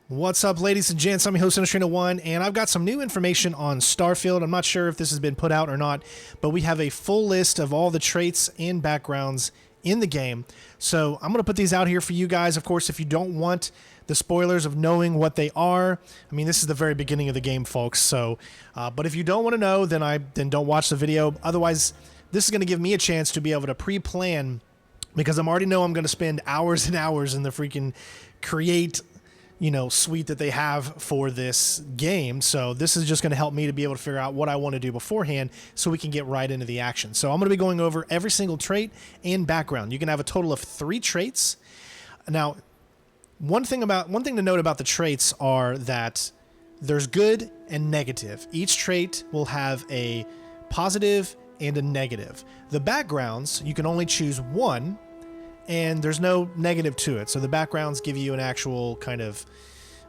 What's up, ladies and gents? I'm your host, Industrialist, and I've got some new information on STARFIELD. I'm not sure if this has been put out or not, but we have a full list of all the traits and backgrounds in the game. So I'm going to put these out here for you guys. Of course, if you don't want the spoilers of knowing what they are, I mean, this is the very beginning of the game, folks. So, but if you don't want to know, then don't watch the video. Otherwise, this is going to give me a chance to be able to pre-plan, because I already know I'm going to spend hours and hours in the freaking create suite that they have for this game. So this is just going to help me to be able to figure out what I want to do beforehand so we can get right into the action. So I'm going to be going over every single trait and background. You can have a total of 3 traits. Now, one thing to note about the traits are that there's good and negative. Each trait will have a positive and a negative. The backgrounds, you can only choose one, and there's no negative to it. So the backgrounds give you an actual kind of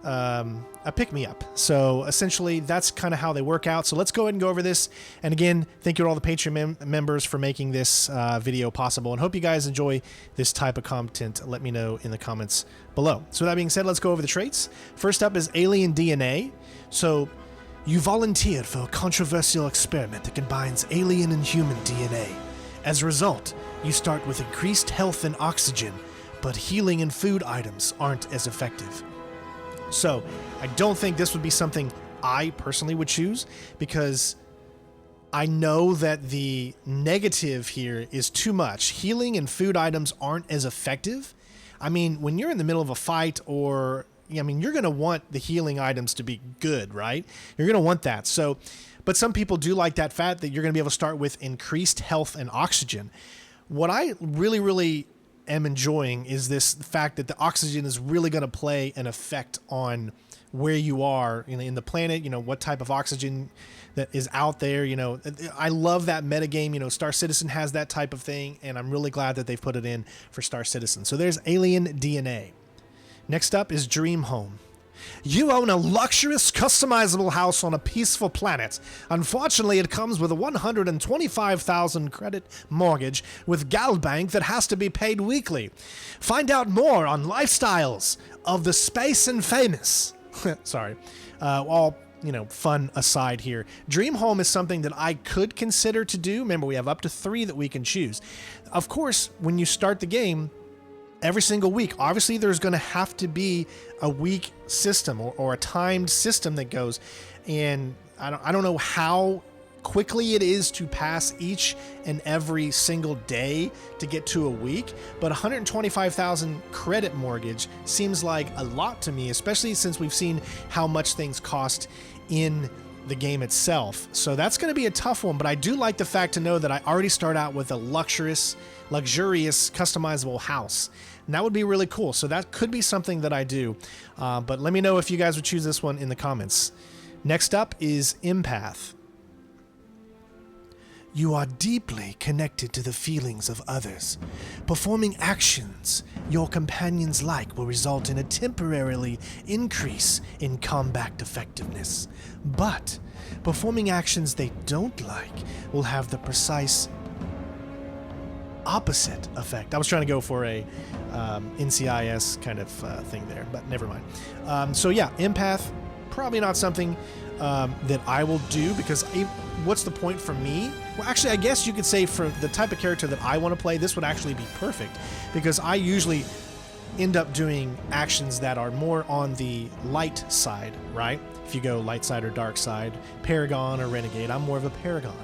a pick-me-up. So essentially, that's kind of how they work out. So let's go ahead and go over this. And again, thank you to all the Patreon members for making this video possible, and hope you guys enjoy this type of content. Let me know in the comments below. So with that being said, let's go over the traits. First up is alien DNA. So you volunteered for a controversial experiment that combines alien and human DNA. As a result, you start with increased health and oxygen, but healing and food items aren't as effective. So, I don't think this would be something I personally would choose, because I know that the negative here is too much. Healing and food items aren't as effective. I mean, when you're in the middle of a fight, or you're going to want the healing items to be good, right? You're going to want that. So, but some people do like that fact that you're going to be able to start with increased health and oxygen. What I really am enjoying is this fact that the oxygen is really going to play an effect on where you are in the planet, what type of oxygen that is out there. I love that metagame. Star Citizen has that type of thing, and I'm really glad that they've put it in for Star Citizen. So there's alien DNA. Next up is Dream Home. You own a luxurious, customizable house on a peaceful planet. Unfortunately, it comes with a 125,000 credit mortgage with Galbank that has to be paid weekly. Find out more on lifestyles of the space and famous. Sorry. All fun aside here. Dream Home is something that I could consider to do. Remember, we have up to 3 that we can choose. Of course, when you start the game, every single week, obviously there's going to have to be a week system or a timed system that goes, and I don't know how quickly it is to pass each and every single day to get to a week, but 125,000 credit mortgage seems like a lot to me, especially since we've seen how much things cost in the game itself. So that's going to be a tough one, but I do like the fact to know that I already start out with a luxurious customizable house, and that would be really cool. So that could be something that I do, but let me know if you guys would choose this one in the comments. Next up is Empath. You are deeply connected to the feelings of others. Performing actions your companions like will result in a temporarily increase in combat effectiveness. But performing actions they don't like will have the precise opposite effect. I was trying to go for a NCIS kind of thing there, but never mind. So yeah, Empath, probably not something that I will do, because what's the point for me? Well, actually, I guess you could say for the type of character that I want to play, this would actually be perfect, because I usually end up doing actions that are more on the light side, right? If you go light side or dark side, Paragon or Renegade, I'm more of a Paragon.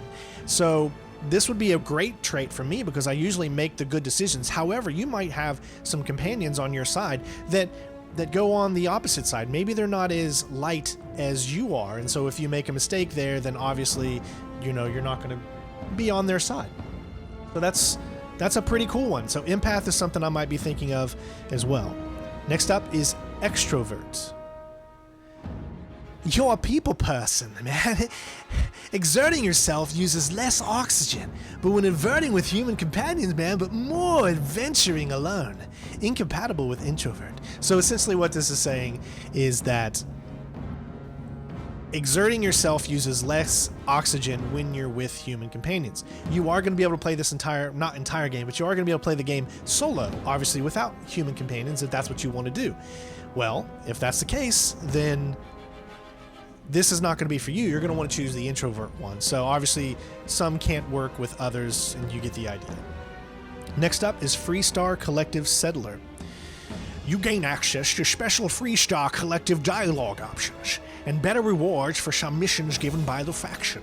So this would be a great trait for me, because I usually make the good decisions. However, you might have some companions on your side that go on the opposite side. Maybe they're not as light as you are, and so if you make a mistake there, then obviously, you're not going to be on their side. So that's a pretty cool one. So Empath is something I might be thinking of as well. Next up is Extrovert. You're a people person, man. Exerting yourself uses less oxygen, but when inverting with human companions, man, but more adventuring alone. Incompatible with Introvert. So essentially what this is saying is that Exerting yourself uses less oxygen when you're with human companions. You are going to be able to play this not entire game, but you are going to be able to play the game solo, obviously without human companions if that's what you want to do. Well, if that's the case, then this is not going to be for you. You're going to want to choose the introvert one. So obviously some can't work with others, and you get the idea. Next up is Freestar Collective Settler. You gain access to special Freestar collective dialogue options and better rewards for some missions given by the faction.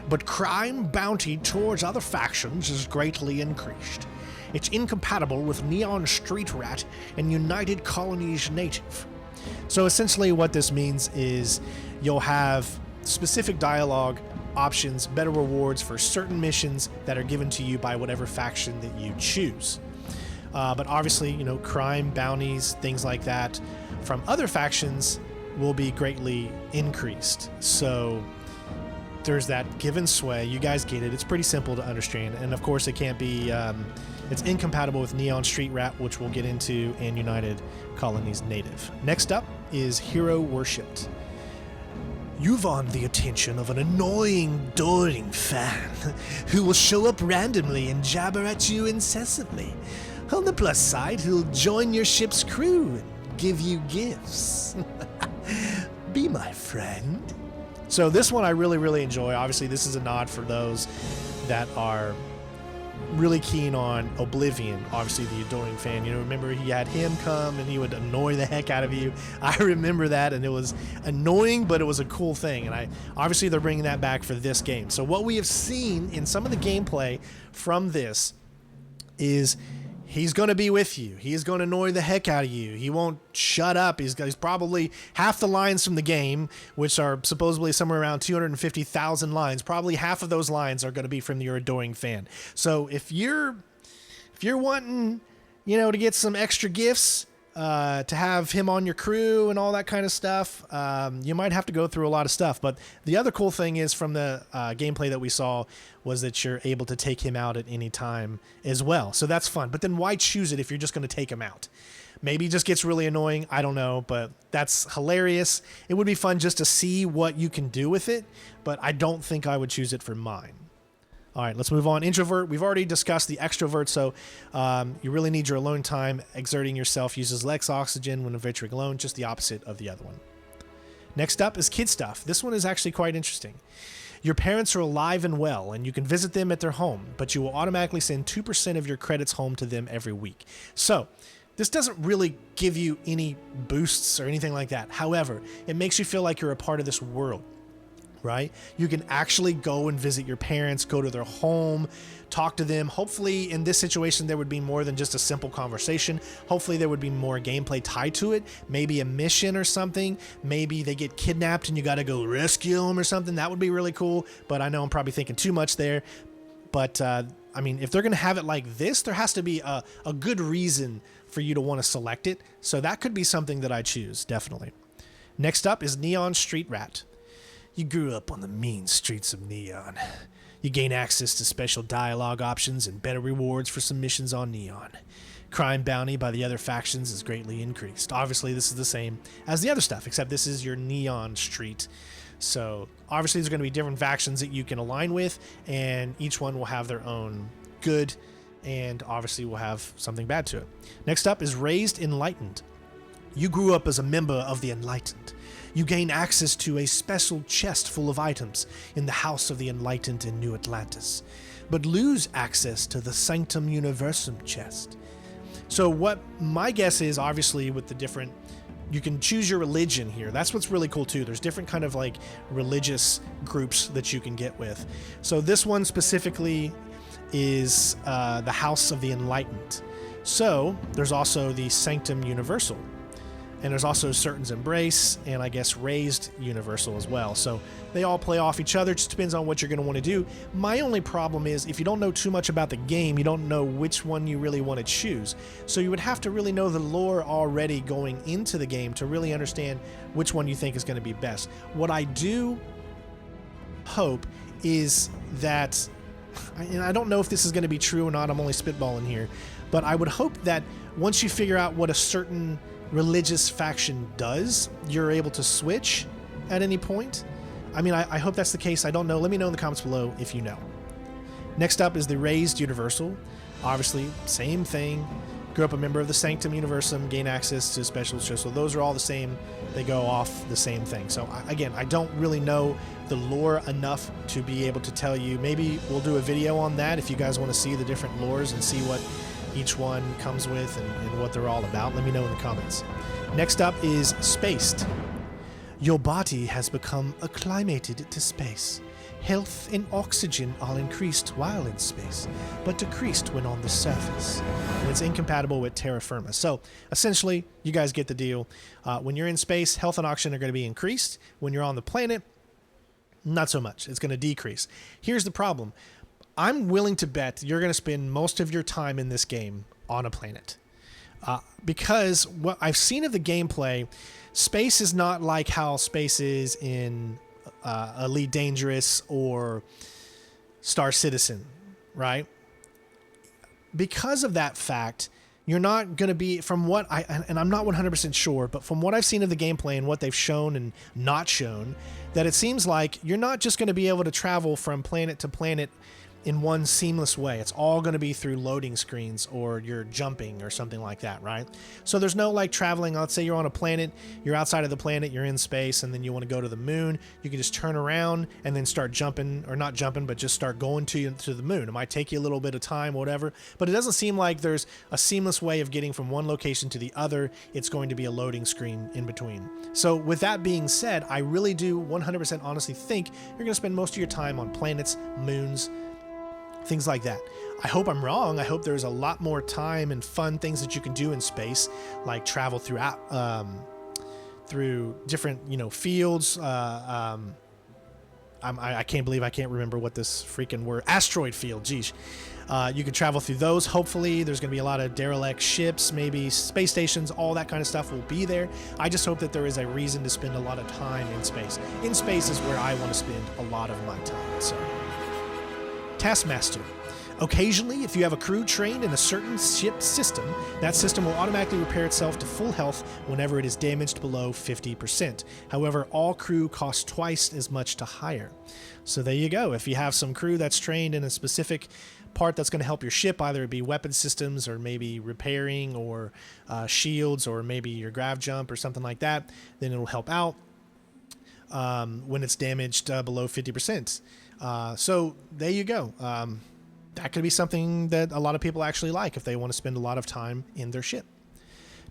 But crime bounty towards other factions is greatly increased. It's incompatible with Neon Street Rat and United Colonies Native. So essentially what this means is you'll have specific dialogue options, better rewards for certain missions that are given to you by whatever faction that you choose. But obviously, you know, crime, bounties, things like that from other factions will be greatly increased. So there's that given sway. You guys get it. It's pretty simple to understand. And of course, it can't be, it's incompatible with Neon Street Rat, which we'll get into, and United Colonies Native. Next up is Hero Worshipped. You've earned the attention of an annoying, doting fan who will show up randomly and jabber at you incessantly. On the plus side, he'll join your ship's crew and give you gifts. Be my friend. So this one I really, really enjoy. Obviously, this is a nod for those that are really keen on Oblivion. Obviously, the adoring fan. You know, remember he had him come and he would annoy the heck out of you. I remember that, and it was annoying, but it was a cool thing. And obviously they're bringing that back for this game. So what we have seen in some of the gameplay from this is he's going to be with you. He is going to annoy the heck out of you. He won't shut up. He's probably half the lines from the game, which are supposedly somewhere around 250,000 lines. Probably half of those lines are going to be from your adoring fan. So if you're wanting, you know, to get some extra gifts, to have him on your crew and all that kind of stuff, you might have to go through a lot of stuff. But the other cool thing is from the gameplay that we saw was that you're able to take him out at any time as well. So that's fun. But then why choose it if you're just going to take him out? Maybe he just gets really annoying. I don't know, but that's hilarious. It would be fun just to see what you can do with it, but I don't think I would choose it for mine. All right, let's move on. Introvert. We've already discussed the extrovert, so you really need your alone time. Exerting yourself uses less oxygen when venturing alone, just the opposite of the other one. Next up is kid stuff. This one is actually quite interesting. Your parents are alive and well, and you can visit them at their home, but you will automatically send 2% of your credits home to them every week. So this doesn't really give you any boosts or anything like that. However, it makes you feel like you're a part of this world. Right? You can actually go and visit your parents, go to their home, talk to them. Hopefully in this situation, there would be more than just a simple conversation. Hopefully there would be more gameplay tied to it. Maybe a mission or something. Maybe they get kidnapped and you got to go rescue them or something. That would be really cool. But I know I'm probably thinking too much there. But I mean, if they're going to have it like this, there has to be a good reason for you to want to select it. So that could be something that I choose, definitely. Next up is Neon Street Rat. You grew up on the mean streets of Neon. You gain access to special dialogue options and better rewards for some missions on Neon. Crime bounty by the other factions is greatly increased. Obviously, this is the same as the other stuff, except this is your Neon Street. So, obviously, there's going to be different factions that you can align with, and each one will have their own good, and obviously will have something bad to it. Next up is Raised Enlightened. You grew up as a member of the Enlightened. You gain access to a special chest full of items in the House of the Enlightened in New Atlantis, but lose access to the Sanctum Universum chest. So what my guess is, obviously, with the different, you can choose your religion here. That's what's really cool too. There's different kind of like religious groups that you can get with. So this one specifically is the House of the Enlightened. So there's also the Sanctum Universal. And there's also Certain's Embrace, and I guess Raised Universal as well. So they all play off each other. It just depends on what you're going to want to do. My only problem is if you don't know too much about the game, you don't know which one you really want to choose. So you would have to really know the lore already going into the game to really understand which one you think is going to be best. What I do hope is that, and I don't know if this is going to be true or not, I'm only spitballing here, but I would hope that once you figure out what a certain religious faction does, you're able to switch at any point. I mean, I hope that's the case. I don't know. Let me know in the comments below if you know. Next up is the Raised Universal. Obviously, same thing. Grew up a member of the Sanctum Universum, gain access to special shows. So those are all the same. They go off the same thing. So again, I don't really know the lore enough to be able to tell you. Maybe we'll do a video on that if you guys want to see the different lores and see what each one comes with and what they're all about. Let me know in the comments. Next up is Spaced. Your body has become acclimated to space. Health and oxygen are increased while in space, but decreased when on the surface. And it's incompatible with Terra Firma. So essentially, you guys get the deal. When you're in space, health and oxygen are going to be increased. When you're on the planet, not so much. It's going to decrease. Here's the problem. I'm willing to bet you're going to spend most of your time in this game on a planet. Because what I've seen of the gameplay, space is not like how space is in Elite Dangerous or Star Citizen, right? Because of that fact, you're not going to be, from what and I'm not 100% sure, but from what I've seen of the gameplay and what they've shown and not shown, that it seems like you're not just going to be able to travel from planet to planet in one seamless way. It's all going to be through loading screens, or you're jumping or something like that, right? So there's no like traveling. Let's say you're on a planet, you're outside of the planet, you're in space, and then you want to go to the moon. You can just turn around and then start jumping, or not jumping, but just start going to the moon. It might take you a little bit of time, whatever, but it doesn't seem like there's a seamless way of getting from one location to the other. It's going to be a loading screen in between. So with that being said, I really do 100% honestly think you're going to spend most of your time on planets, moons, things like that. I hope I'm wrong. I hope there's a lot more time and fun things that you can do in space, like travel throughout through different, fields. I can't believe I can't remember what this freaking word, asteroid field. Geez, you can travel through those. Hopefully, there's going to be a lot of derelict ships, maybe space stations. All that kind of stuff will be there. I just hope that there is a reason to spend a lot of time in space. In space is where I want to spend a lot of my time. So. Taskmaster. Occasionally, if you have a crew trained in a certain ship system, that system will automatically repair itself to full health whenever it is damaged below 50%. However, all crew cost twice as much to hire. So there you go. If you have some crew that's trained in a specific part that's going to help your ship, either it be weapon systems or maybe repairing or shields or maybe your grav jump or something like that, then it'll help out when it's damaged below 50%. So there you go. That could be something that a lot of people actually like if they want to spend a lot of time in their ship.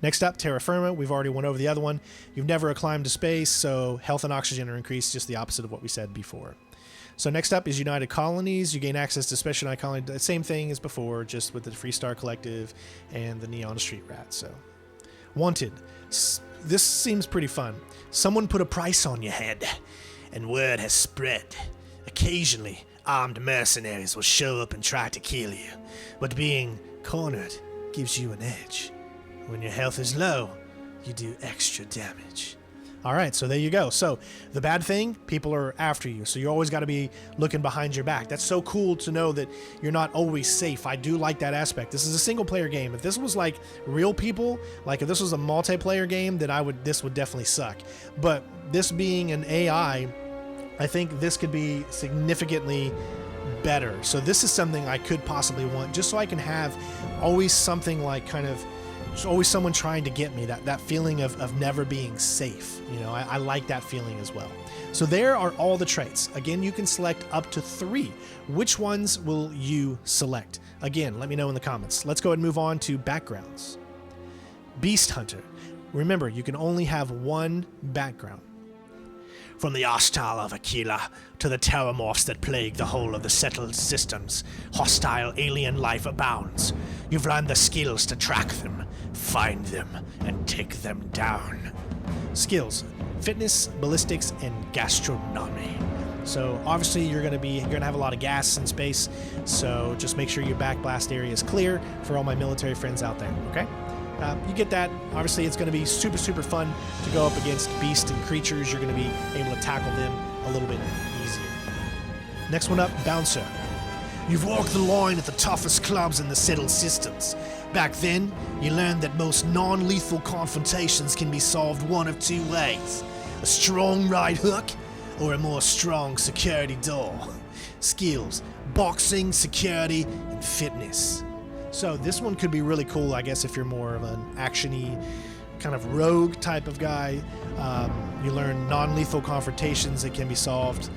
Next up, Terra Firma. We've already went over the other one. You've never climbed to space, so health and oxygen are increased, just the opposite of what we said before. So next up is United Colonies. You gain access to special United Colonies. The same thing as before, just with the Freestar Collective and the Neon Street Rats. So, Wanted. This seems pretty fun. Someone put a price on your head, and word has spread. Occasionally, armed mercenaries will show up and try to kill you, but being cornered gives you an edge. When your health is low, you do extra damage. All right, so there you go. So the bad thing, people are after you, so you always got to be looking behind your back. That's so cool to know that you're not always safe. I do like that aspect. This is a single-player game. If this was like real people, like if this was a multiplayer game, then this would definitely suck. But this being an AI, I think this could be significantly better. So this is something I could possibly want, just so I can have always something like kind of, always someone trying to get me, that feeling of never being safe. I like that feeling as well. So there are all the traits. Again, you can select up to 3. Which ones will you select? Again, let me know in the comments. Let's go ahead and move on to backgrounds. Beast Hunter. Remember, you can only have one background. From the hostile of Aquila to the terramorphs that plague the whole of the settled systems, hostile alien life abounds. You've learned the skills to track them, find them, and take them down. Skills: fitness, ballistics, and gastronomy. So obviously you're gonna have a lot of gas in space, so just make sure your backblast area is clear for all my military friends out there, okay? You get that. Obviously, it's going to be super, super fun to go up against beasts and creatures. You're going to be able to tackle them a little bit easier. Next one up, Bouncer. You've walked the line at the toughest clubs in the settled systems. Back then, you learned that most non-lethal confrontations can be solved one of 2 ways. A strong right hook or a more strong security door. Skills, boxing, security, and fitness. So this one could be really cool, I guess, if you're more of an action-y kind of rogue type of guy. You learn non-lethal confrontations that can be solved.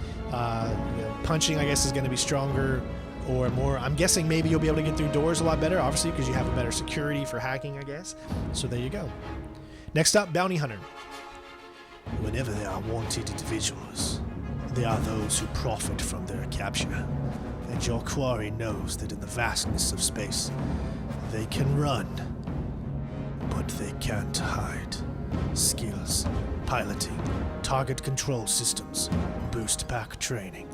Punching, I guess, is going to be stronger or more. I'm guessing maybe you'll be able to get through doors a lot better, obviously, because you have a better security for hacking, I guess. So there you go. Next up, Bounty Hunter. Whenever there are wanted individuals, there are those who profit from their capture. And your quarry knows that in the vastness of space, they can run, but they can't hide. Skills, piloting, target control systems, boost pack training.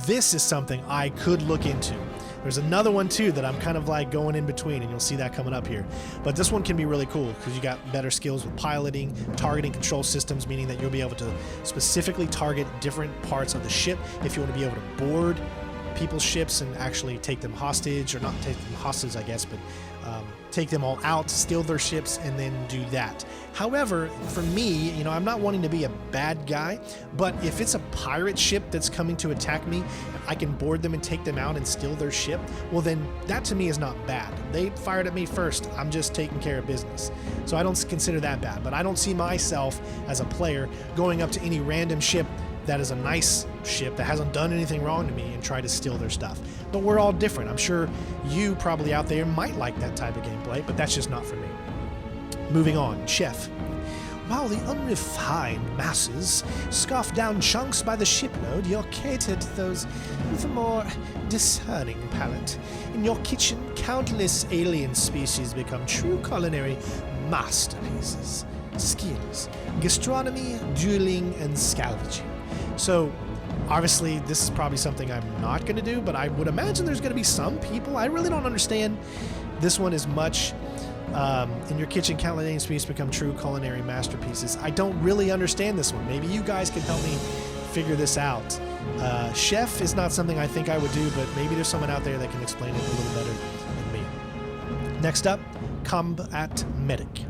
This is something I could look into. There's another one too that I'm kind of like going in between, and you'll see that coming up here. But this one can be really cool because you got better skills with piloting, targeting control systems, meaning that you'll be able to specifically target different parts of the ship if you want to be able to board people's ships and actually take them hostage, or not take them hostage, I guess, but take them all out, steal their ships, and then do that. However, for me, I'm not wanting to be a bad guy, but if it's a pirate ship that's coming to attack me, and I can board them and take them out and steal their ship, well then that to me is not bad. They fired at me first. I'm just taking care of business. So I don't consider that bad, but I don't see myself as a player going up to any random ship that is a nice ship that hasn't done anything wrong to me and try to steal their stuff. But we're all different. I'm sure you probably out there might like that type of gameplay, but that's just not for me. Moving on, Chef. While the unrefined masses scoff down chunks by the shipload, you're catered to those with a more discerning palate. In your kitchen, countless alien species become true culinary masterpieces. Skills, gastronomy, dueling, and scavenging. So, obviously, this is probably something I'm not going to do, but I would imagine there's going to be some people. I really don't understand this one as much. In your kitchen, countless alien species become true culinary masterpieces. I don't really understand this one. Maybe you guys can help me figure this out. Chef is not something I think I would do, but maybe there's someone out there that can explain it a little better than me. Next up, Combat Medic.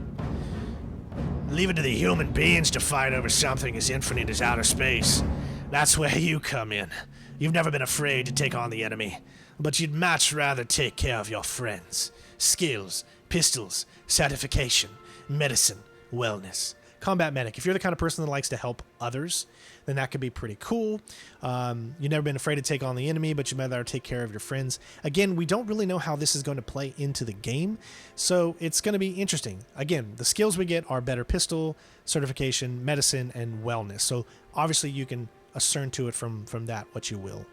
Leave it to the human beings to fight over something as infinite as outer space. That's where you come in. You've never been afraid to take on the enemy, but you'd much rather take care of your friends. Skills, pistols, certification, medicine, wellness. Combat Medic. If you're the kind of person that likes to help others, then that could be pretty cool. You've never been afraid to take on the enemy, but you'd rather take care of your friends. Again, we don't really know how this is going to play into the game, so it's going to be interesting. Again, the skills we get are better pistol, certification, medicine, and wellness. So obviously you can discern to it from that what you will.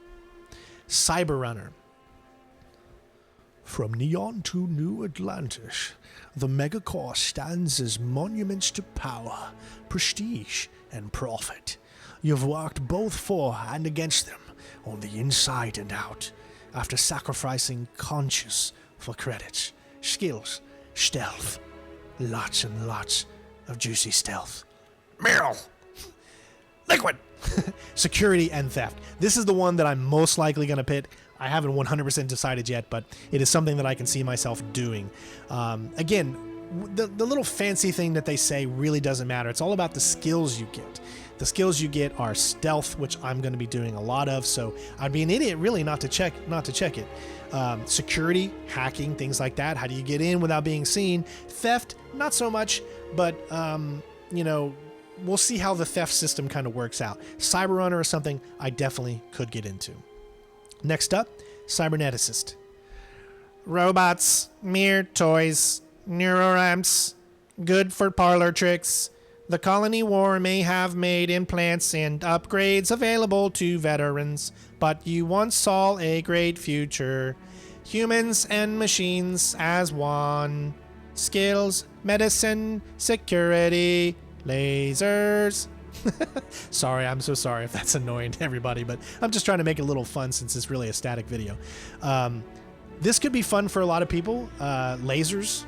Cyberrunner. From Neon to New Atlantis, the Megacore stands as monuments to power, prestige, and profit. You've worked both for and against them, on the inside and out, after sacrificing conscience for credits, skills, stealth, lots and lots of juicy stealth. Meryl! Liquid! Security and theft. This is the one that I'm most likely going to pick. I haven't 100% decided yet, but it is something that I can see myself doing. Again, the little fancy thing that they say really doesn't matter. It's all about the skills you get. The skills you get are stealth, which I'm going to be doing a lot of, so I'd be an idiot really not to check it. Security, hacking, things like that. How do you get in without being seen? Theft, not so much, but we'll see how the theft system kind of works out. Cyberrunner is something I definitely could get into. Next up, Cyberneticist. Robots, mere toys, neuroramps, good for parlor tricks. The colony war may have made implants and upgrades available to veterans, but you once saw a great future. Humans and machines as one. Skills, medicine, security, lasers. Sorry, I'm so sorry if that's annoying to everybody, but I'm just trying to make it a little fun since it's really a static video. This could be fun for a lot of people. Lasers.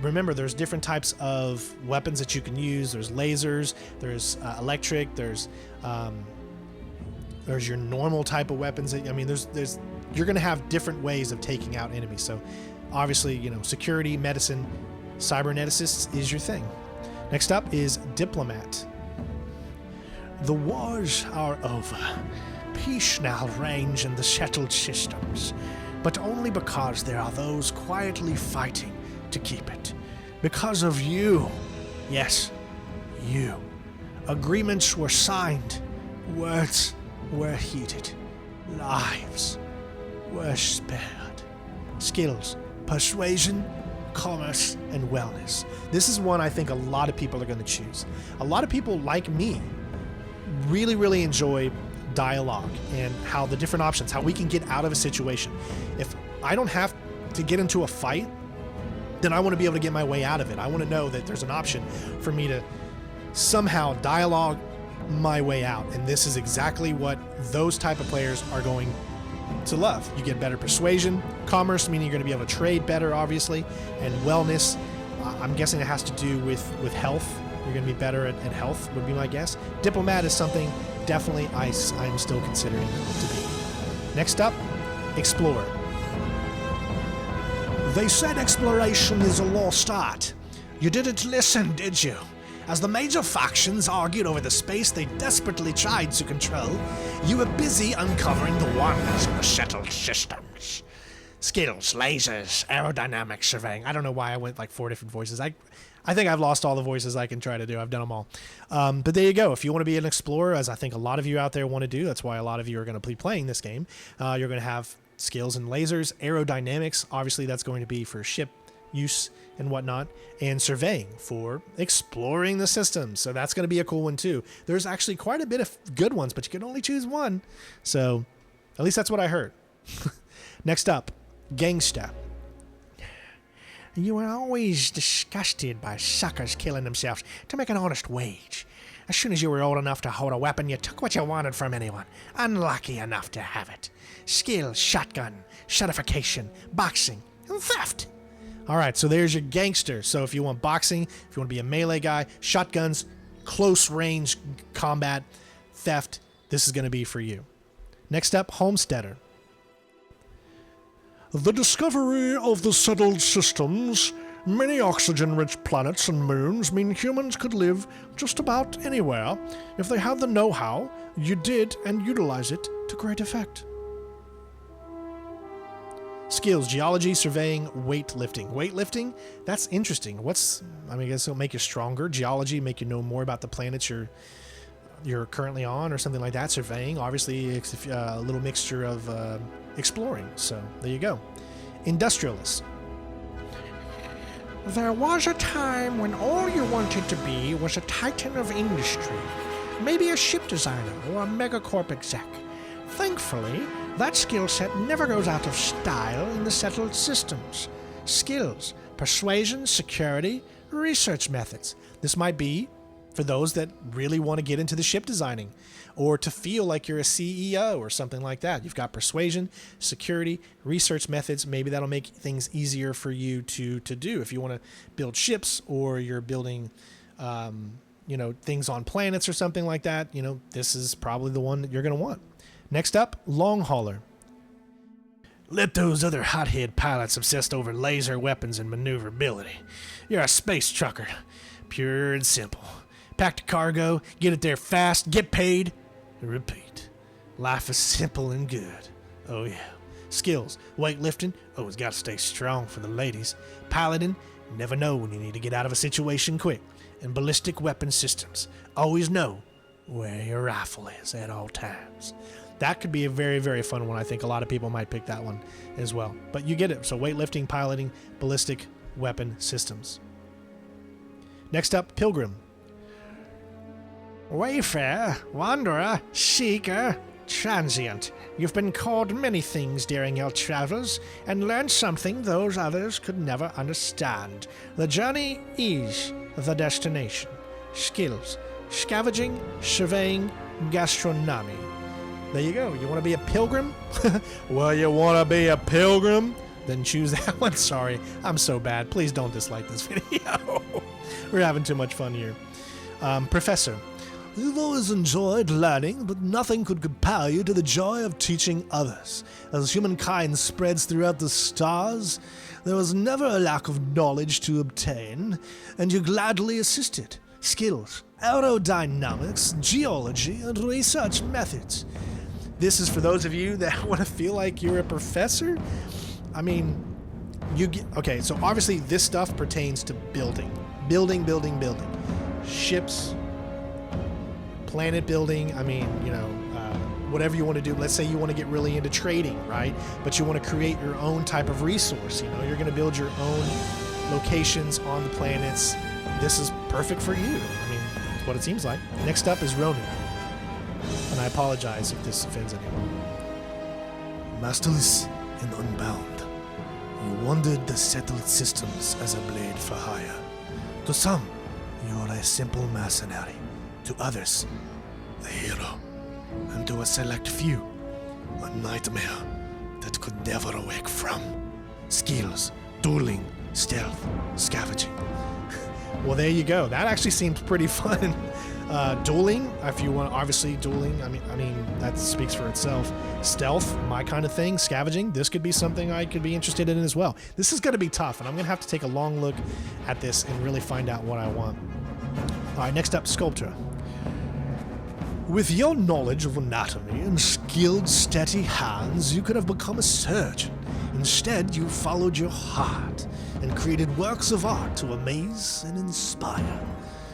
Remember, there's different types of weapons that you can use. There's lasers, there's electric, there's your normal type of weapons. You're going to have different ways of taking out enemies. So obviously, security, medicine, cyberneticists is your thing. Next up is Diplomat. The wars are over. Peace now reigns in the settled systems, but only because there are those quietly fighting to keep it. Because of you. Yes, you. Agreements were signed. Words were heeded. Lives were spared. Skills, persuasion, commerce, and wellness. This is one I think a lot of people are going to choose. A lot of people, like me, really, really enjoy dialogue and how the different options, how we can get out of a situation. If I don't have to get into a fight, then I want to be able to get my way out of it. I want to know that there's an option for me to somehow dialogue my way out. And this is exactly what those type of players are going to love. You get better persuasion, commerce, meaning you're going to be able to trade better, obviously, and wellness. I'm guessing it has to do with health. You're going to be better at health, would be my guess. Diplomat is something definitely I'm still considering to be. Next up, Explorer. They said exploration is a lost art. You didn't listen, did you? As the major factions argued over the space they desperately tried to control, you were busy uncovering the wonders of the settled systems. Skills, lasers, aerodynamics, surveying. I don't know why I went like 4 different voices. I think I've lost all the voices I can try to do. I've done them all. But there you go. If you want to be an explorer, as I think a lot of you out there want to do, that's why a lot of you are going to be playing this game. You're going to have skills and lasers, aerodynamics. Obviously, that's going to be for ship use and whatnot, and surveying for exploring the system. So that's going to be a cool one too. There's actually quite a bit of good ones, but you can only choose one. So at least that's what I heard. Next up, Gangster. You were always disgusted by suckers killing themselves to make an honest wage. As soon as you were old enough to hold a weapon, you took what you wanted from anyone, unlucky enough to have it. Skill, shotgun, certification, boxing, and theft. All right, so there's your Gangster. So if you want boxing, if you want to be a melee guy, shotguns, close range combat, theft, this is going to be for you. Next up, Homesteader. The discovery of the settled systems, many oxygen-rich planets and moons mean humans could live just about anywhere if they had the know-how, you did, and utilize it to great effect. Skills, geology, surveying, weightlifting. Weightlifting, that's interesting. I guess it'll make you stronger. Geology, make you know more about the planets you're currently on or something like that. Surveying, obviously, it's a little mixture of exploring. So there you go. Industrialist. There was a time when all you wanted to be was a titan of industry. Maybe a ship designer or a megacorp exec. Thankfully, that skill set never goes out of style in the settled systems. Skills, persuasion, security, research methods. This might be for those that really want to get into the ship designing or to feel like you're a CEO or something like that. You've got persuasion, security, research methods. Maybe that'll make things easier for you to do. If you want to build ships or you're building things on planets or something like that, this is probably the one that you're going to want. Next up, Long Hauler. Let those other hothead pilots obsessed over laser weapons and maneuverability. You're a space trucker. Pure and simple. Pack the cargo, get it there fast, get paid, and repeat. Life is simple and good. Oh yeah. Skills, weightlifting, always gotta stay strong for the ladies. Piloting, never know when you need to get out of a situation quick. And ballistic weapon systems, always know where your rifle is at all times. That could be a very, very fun one. I think a lot of people might pick that one as well. But you get it. So weightlifting, piloting, ballistic weapon systems. Next up, Pilgrim. Wayfarer, wanderer, seeker, transient. You've been called many things during your travels and learned something those others could never understand. The journey is the destination. Skills, scavenging, surveying, gastronomy. There you go. You want to be a pilgrim? Well, you want to be a pilgrim? Then choose that one. Sorry, I'm so bad. Please don't dislike this video. We're having too much fun here. Professor. You've always enjoyed learning, but nothing could compare you to the joy of teaching others. As humankind spreads throughout the stars, there was never a lack of knowledge to obtain, and you gladly assisted. Skills, aerodynamics, geology, and research methods. This is for those of you that want to feel like you're a professor. I mean, okay, so obviously this stuff pertains to building. Building. Ships, planet building, I mean, whatever you want to do. Let's say you want to get really into trading, right? But you want to create your own type of resource. You're going to build your own locations on the planets. This is perfect for you. I mean, that's what it seems like. Next up is Ronin. And I apologize if this offends anyone. Masterless and unbound, you wandered the settled systems as a blade for hire. To some, you are a simple mercenary. To others, a hero. And to a select few, a nightmare that could never awake from. Skills, dueling, stealth, scavenging. Well, there you go. That actually seems pretty fun. Dueling, if you want, obviously dueling. I mean that speaks for itself. Stealth, my kind of thing. Scavenging, this could be something I could be interested in as well. This is going to be tough, and I'm going to have to take a long look at this and really find out what I want. All right, next up, Sculptor. With your knowledge of anatomy and skilled, steady hands, you could have become a surgeon. Instead, you followed your heart and created works of art to amaze and inspire.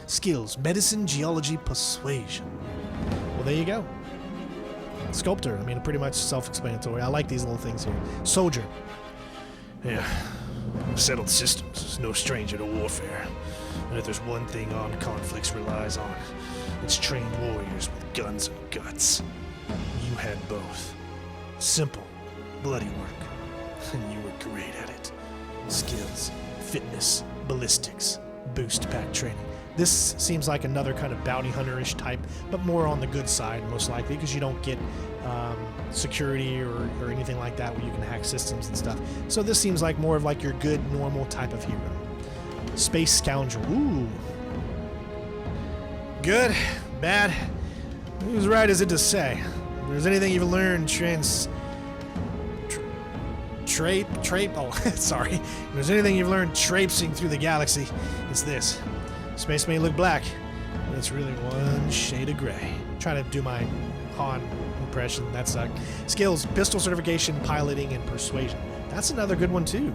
Skills, medicine, geology, persuasion. Well, there you go. Sculptor, I mean, pretty much self-explanatory. I like these little things here. Soldier. Yeah, settled systems is no stranger to warfare. And if there's one thing armed conflicts relies on, it's trained warriors with guns and guts. You had both. Simple, bloody work. And you were great at it. Skills, fitness, ballistics, boost pack training. This seems like another kind of bounty hunter-ish type, but more on the good side, most likely, because you don't get security or anything like that where you can hack systems and stuff. So this seems like more of like your good, normal type of hero. Space Scoundrel. Ooh. Good, bad. Who's right is it to say? If there's anything you've learned, sorry. If there's anything you've learned traipsing through the galaxy, it's this. Space may look black, but it's really one shade of gray. Trying to do my Han impression, that sucked. Skills, pistol certification, piloting, and persuasion. That's another good one too.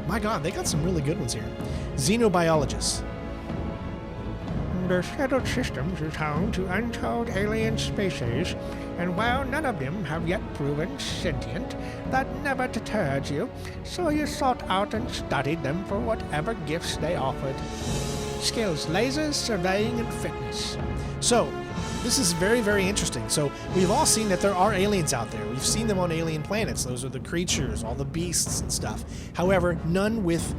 My god, they got some really good ones here. Xenobiologist. The settled systems is home to untold alien species, and while none of them have yet proven sentient, that never deterred you, so you sought out and studied them for whatever gifts they offered. Skills, lasers, surveying, and fitness. So, this is very, very interesting. So, we've all seen that there are aliens out there. We've seen them on alien planets. Those are the creatures, all the beasts and stuff. However, none with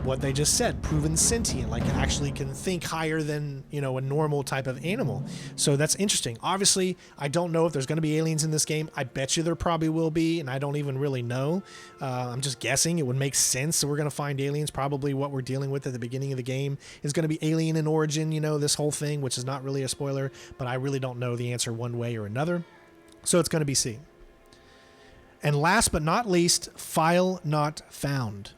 what they just said, proven sentient, like actually can think higher than, a normal type of animal. So that's interesting. Obviously, I don't know if there's going to be aliens in this game. I bet you there probably will be, and I don't even really know. I'm just guessing. It would make sense. So we're going to find aliens. Probably what we're dealing with at the beginning of the game is going to be alien in origin, this whole thing, which is not really a spoiler, but I really don't know the answer one way or another. So it's going to be seen. And last but not least, file not found.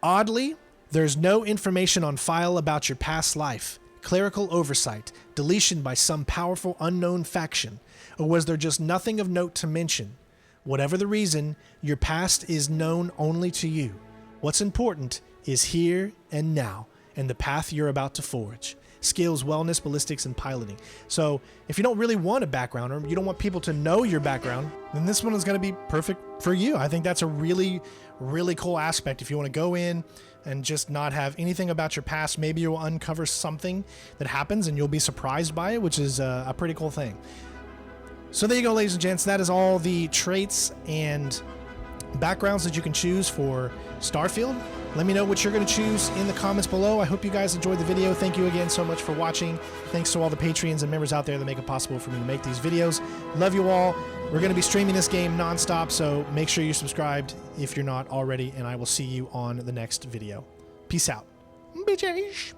Oddly, there's no information on file about your past life, clerical oversight, deletion by some powerful unknown faction, or was there just nothing of note to mention? Whatever the reason, your past is known only to you. What's important is here and now, and the path you're about to forge. Skills, wellness, ballistics, and piloting. So if you don't really want a background, or you don't want people to know your background, then this one is going to be perfect for you. I think that's a really, really cool aspect. If you want to go in and just not have anything about your past, maybe you'll uncover something that happens and you'll be surprised by it, which is a pretty cool thing. So there you go, ladies and gents. That is all the traits and backgrounds that you can choose for Starfield. Let me know what you're going to choose in the comments below. I hope you guys enjoyed the video. Thank you again so much for watching. Thanks to all the Patreons and members out there that make it possible for me to make these videos. Love you all. We're going to be streaming this game nonstop, so make sure you're subscribed if you're not already, and I will see you on the next video. Peace out. Bitches.